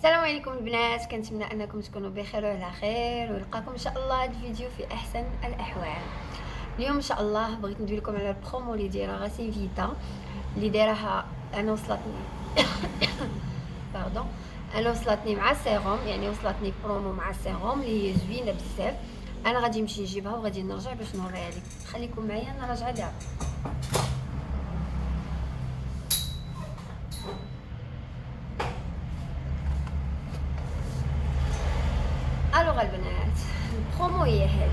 السلام عليكم البنات، كنتمنى انكم تكونوا بخير وعلى خير ونلقاكم ان شاء الله هذا الفيديو في احسن الاحوال. اليوم ان شاء الله بغيت ندوي لكم على البرومو اللي دايره غاسين فيتا اللي دايرها انا وصلتني باردون انا وصلتني مع السيروم، يعني وصلتني برومو مع السيروم اللي هي زوينه بزاف. انا غادي نمشي نجيبها وغادي نرجع باش نوريها لكم. خليكم معايا انا راجعه دابا. الوغ البنات، البرومو هي هذه،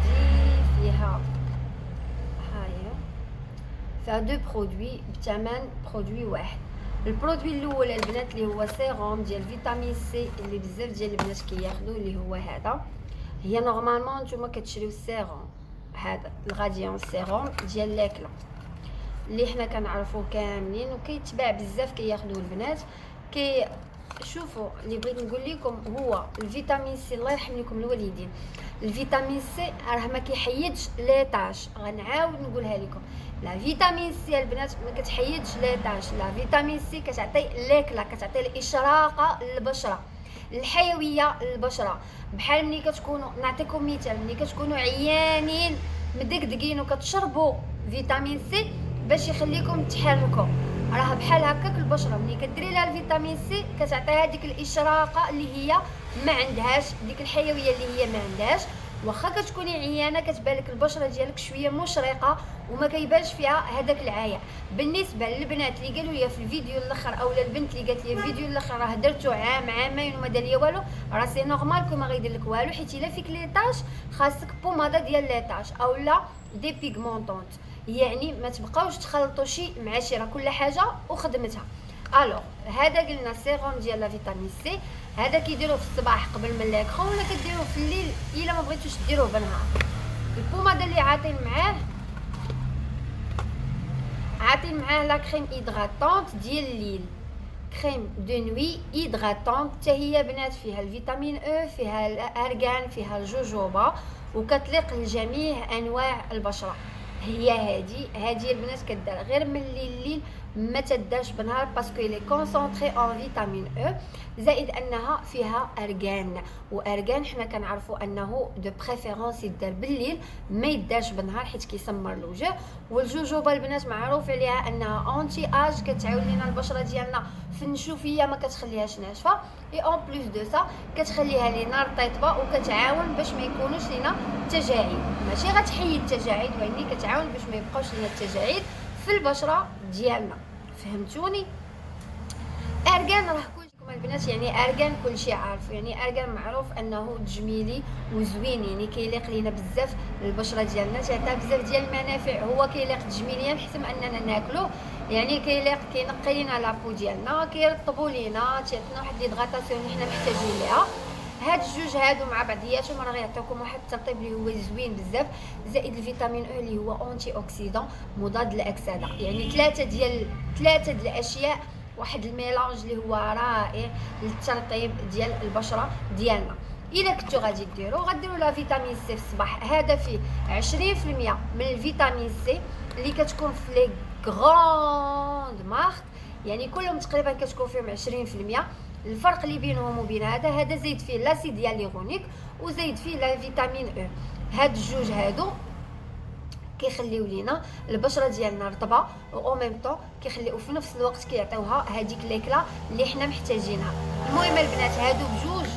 فيها دو برودوي بثمن برودوي واحد. البرودوي الاول البنات اللي هو سيروم ديال فيتامين سي اللي بزاف ديال البنات كياخذوه، اللي هو هذا. هي نورمالمون نتوما كتشريو السيروم هذا الغاديون، السيروم ديال لاكلا اللي حنا كنعرفوه كاملين وكيتباع بزاف كياخذوه البنات. شوفوا اللي بغيت نقول لكم هو الفيتامين سي، الله يرحم لكم الوالدين، الفيتامين سي راه ما كيحيدش ليطاج. غنعاود نقولها لكم، لا فيتامين سي البنات ما كتحيدش ليطاج. لا فيتامين سي كتعطي ليكلا، كتعطي الاشراقه للبشره، الحيويه للبشره. بحال ملي كتكونوا، نعطيكم مثال، ملي كتكونوا عيانين مدقدقين وكتشربوا فيتامين سي باش يخليكم تحركوا، راه بحال هكاك البشره ملي كديري لها الفيتامين سي كتعطيها ديك الاشراقه اللي هي ما عندهاش، ديك الحيويه اللي هي ما عندهاش. واخا كتكوني عيانه كتبان لك البشره ديالك شويه مشرقه وما كيبانش فيها هذاك العيا. بالنسبه للبنات اللي قالوا لي في الفيديو الاخر اولا البنت اللي قالت لي الفيديو الاخر راه درتو عامين وما دار ليا والو، راه سي نورمال كو ما غيدير لك والو، حيت الا فيك ليطاج خاصك بوماده ديال ليطاج اولا دي بيغمونطونط، يعني ما تبقاوش تخلطوا شي مع شي، راه كل حاجه وخدمتها. الوغ هذا قلنا سيروم ديال لا فيتامين سي، هذا كيديروه في الصباح قبل من لاكرون ولا كديروه في الليل الا ما بغيتوش ديروه بالنهار. البوماده اللي عاطين معاه لا كريم هيدراتونط ديال الليل، كريم دو نوي هيدراتونط، حتى هي بنات فيها الفيتامين او، فيها الارغان، فيها الجوجوبا، وكتليق لجميع انواع البشره. هي هذه البنات كدار غير من الليل ما تدارش بالنهار باسكو لي كونسونطري اون فيتامين او، زائد انها فيها ارغان، وارغان حنا كنعرفوا انه دو بريفيرونس يدار بالليل ما يدارش بالنهار حيت كيسمر الوجه. والجوجوبا البنات معروف عليها انها اونتي اج، كتعاون لينا البشره ديالنا في النشوفيه، ما كتخليهاش ناشفه، اي اون بليس دو سا كتخليها لينا رطيبه وكتعاون باش ما يكونوش لينا تجاعيد. ماشي غتحيد التجاعيد ولكن كتعاون باش ما يبقاوش لينا التجاعيد في البشره ديالنا. فهمتوني؟ ارغان راه كلشي البنات، يعني ارغان كلشي عارف، يعني ارغان معروف انه تجميلي وزوين، يعني كيليق لينا بزاف البشره ديالنا، تعطيها بزاف ديال المنافع. هو كيليق تجميليا حتى ما اننا ناكلوه، يعني كيليق كينقي لينا لابو ديالنا، كيرطبوا لينا، تيعطينا واحد ليدغاتاسيون اللي حنا محتاجين ليها. هاد الجوج هادو مع بعضياتهم راه غيعطيوكم واحد الترطيب اللي هو زوين بزاف، زائد الفيتامين او اللي هو اونتي اوكسيدون مضاد للاكسده، يعني ثلاثه د الاشياء، واحد الميلانج اللي هو رائع للترطيب ديال البشره ديالنا. الا كنتو غادي غديروا لا فيتامين سي في الصباح، هذا فيه 20% من الفيتامين سي اللي كتكون في لي غراند مارك، يعني كلهم تقريبا كتكون فيهم 20%. الفرق اللي بينهم وبين هذا زايد فيه لاسيد هيالورونيك وزايد فيه لا فيتامين او. هاد الجوج هادو كيخليو لينا البشره ديالنا رطبه او ميم طون كيخليو في نفس الوقت كيعطيوها هذيك ليكلا اللي حنا محتاجينها. المهم البنات هادو بجوج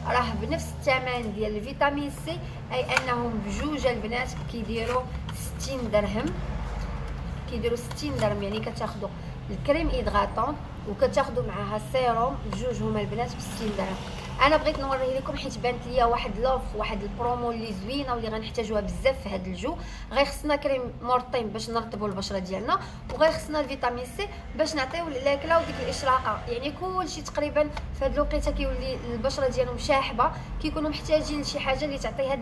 راه بنفس الثمن ديال الفيتامين سي، اي انهم بجوج البنات كيديروا 60 درهم، يعني كتاخذوا الكريم هيدراتون وكتاخذوا معاها السيروم، بجوج هما البنات ب 60 درهم. انا بغيت نوريه لكم حيت بانت ليا واحد لوف، واحد البرومو اللي زوينه واللي غنحتاجوها بزاف في هذا الجو. غير خصنا كريم مورطين باش نرطبوا البشره ديالنا، وغير خصنا الفيتامين سي باش نعطيو لاكله وديك الاشراقه، يعني كلشي تقريبا في هذه الوقيته كيولي البشره ديالهم شاحبه، كيكونوا محتاجين لشي حاجه اللي تعطيها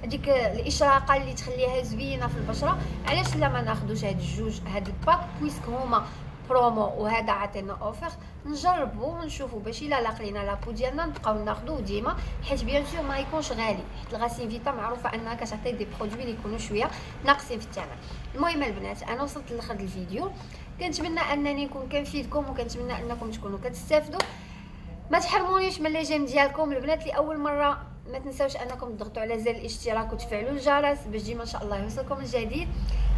ديك الاشراقه اللي تخليها زوينه في البشره. علاش لا ما ناخذوش هاد الجوج، هاد الباك بويسك هما برومو وهذا عطينا اوفر، نجربوا ونشوفوا باش الا لاق لينا لابو ديالنا نبقاو ناخذوه ديما، حيت بيان سور ما يكونش غالي، حيت الغاسين فيتا معروفه انها كتعطي دي برودوي اللي يكونوا شويه ناقصين في الثمن. المهم البنات انا وصلت لاخر الفيديو، كنتمنى انني نكون كنفيدكم وكنتمنى انكم تكونوا كتستافدوا. ما تحرمونيش من لي جيم ديالكم البنات اللي اول مره. ما تنساوش انكم تضغطوا على زر الاشتراك وتفعلوا الجرس باش ديما ان شاء الله يوصلكم الجديد.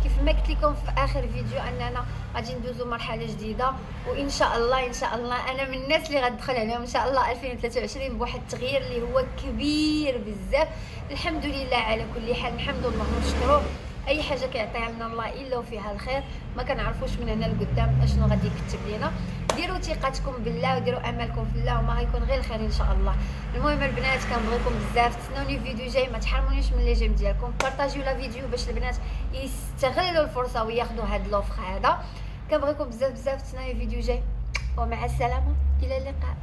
كيف ما قلت لكم في اخر فيديو اننا غادي ندوزو مرحله جديده، وان شاء الله ان شاء الله انا من الناس اللي غتدخل عليهم ان شاء الله 2023 بواحد التغيير اللي هو كبير بزاف. الحمد لله على كل حال، الحمد لله ونشكروه. اي حاجه كيعطيها لنا الله الا وفيها الخير، ما كنعرفوش من هنا لقدام اشنو غادي يكتب لينا. ديروا ثقتكم بالله وديروا املكم في الله وما غيكون غير الخير ان شاء الله. المهم البنات كنبغيكم بزاف، تسنوني فيديو جاي، ما تحرمونيش من لي جيم ديالكم، بارطاجيو لا فيديو باش البنات يستغلوا الفرصه وياخذوا هاد لوفر هذا. كنبغيكم بزاف بزاف، تسنوني فيديو جاي ومع السلامه، الى اللقاء.